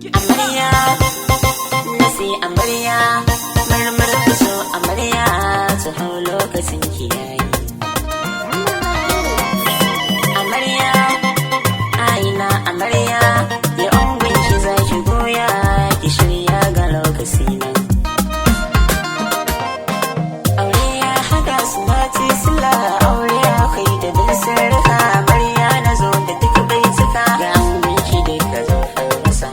Amarya, na sai amarya, marmar ku so amarya, ta hau lokacin kiyaye. Amarya, aina amarya, ya ungun ki za ki goya, ki shirya ga lokaci nan. Aure ya haɗa su mati sila, aure akwai da bin sirrika, amarya na zo da duk baituka, ga ungun ki dai ka zo fallasa.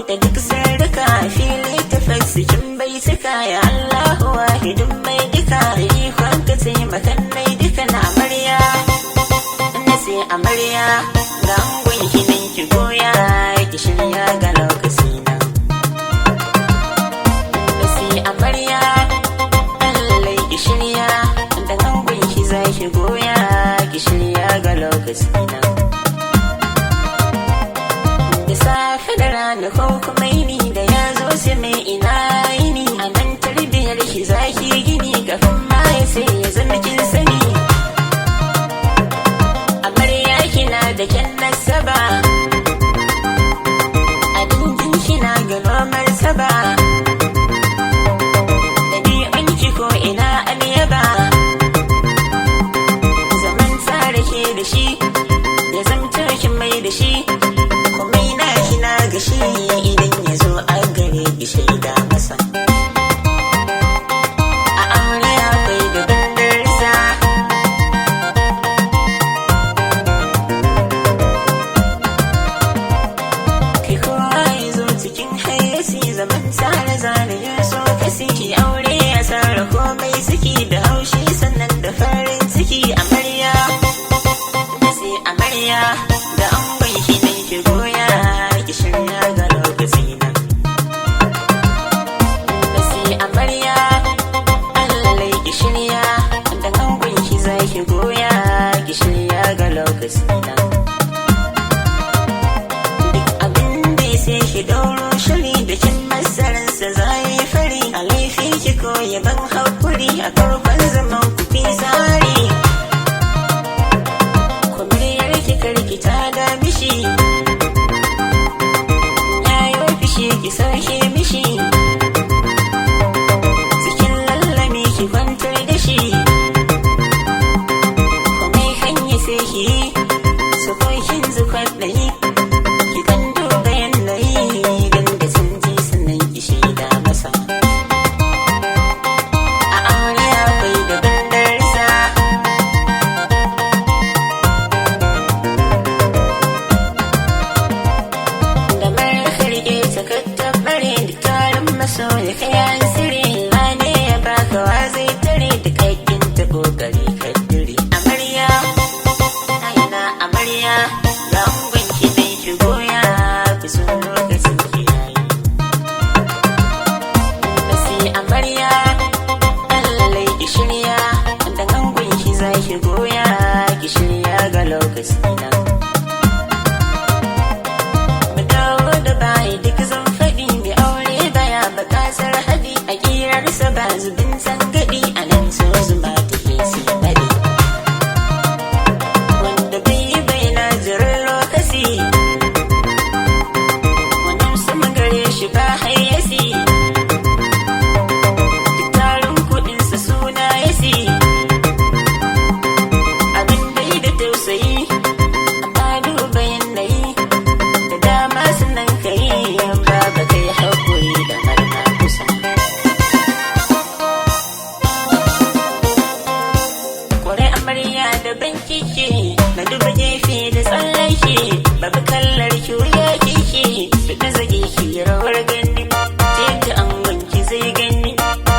Da duk sirrika fili ta fasikin baituka, ya Allahu wahidun mai duka, ikon ka taimakan mai duka na amarya. Na sai amarya, ga angon nan ki goya, ki shirya ga lokaci nan. Na sai amarya, lallai ki shirya, da angon ki za ki goya, ki shirya ga lokaci nan. Da safe da rana ko kuma yini da ya zo sai mai ina yini, a nan tarbiyar shi zaki gini, kafin ma ya sai ya zama kin sani. Amarya kina da kyan nasaba, a dindin kina ga nomar saba, ɗabi'un ki ko ina an yaba, zaman tsara ke da shi ya zamto kin mai da shi, ga shi idan ya zo a gare ki shaida masa. A aure akwai da bandarsa, kai kowa ya zo cikin hayyaci, zaman tsara zane ya so kasi. Ki aure ya tsara komai suki da haushi sannan da farin ciki. Amarya, na sai amarya, da angon ki nan ki goya, ki shirya ga lokaci nan. Na sai amarya, lallai ki shirya, da angon ki za ki goya, ki shirya ga lokaci nan. Duk abin da ya sai ki dauro shiri, da kin masaransa za yi fari, a laifi ki koya ban haƙuri, a farkon zaman ku fi tsari. Kwamriyar ki karki ta da mishi, ki sauke mishi, cikin lallami ki kwantar da shi, komai hanya sai ki yi su kokin zukar ɗari, ki kan duba yanayi don da canji sannan ki shaida masa. A aure akwai da bandarsa, da mara karge ta kattabare da tarin maso da kayan sirri, wane ya baka wa zai tare da kaikin ta kokari kaddiri. Amarya, aina amarya, ga angon ki dai ki goya, ku so lokacin ki yayi. Na sai amarya, lallai ki shirya, da angon ki za ki goya, ki shirya ga lokaci nan. Sa ba zubin sangaɗi, a nan so zuma take sai baɗi. Wanda bai yi bai na jiran lokaci, wannan sama gare shi ba hayyasi, duk tarin kuɗinsa suna yasi. Abin bai da tausayi, amma duba yanayi, da dama sunan kai, ba ba kai haƙuri da marna kusa. Da bankiki na duba gefe da tsallake, babu kallar ki wuya kiki, da zage ki rawar gani, ce ta angon ki zai gani,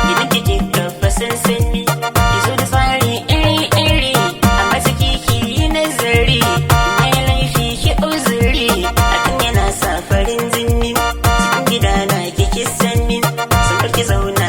gidan ki kafa sansani, ki zo da tsari iri-iri, a matsaki ki yi nazari, mai laifi ki uzuri, akan yana sa farin jini, cikin gida na ki sani, sun ki zauna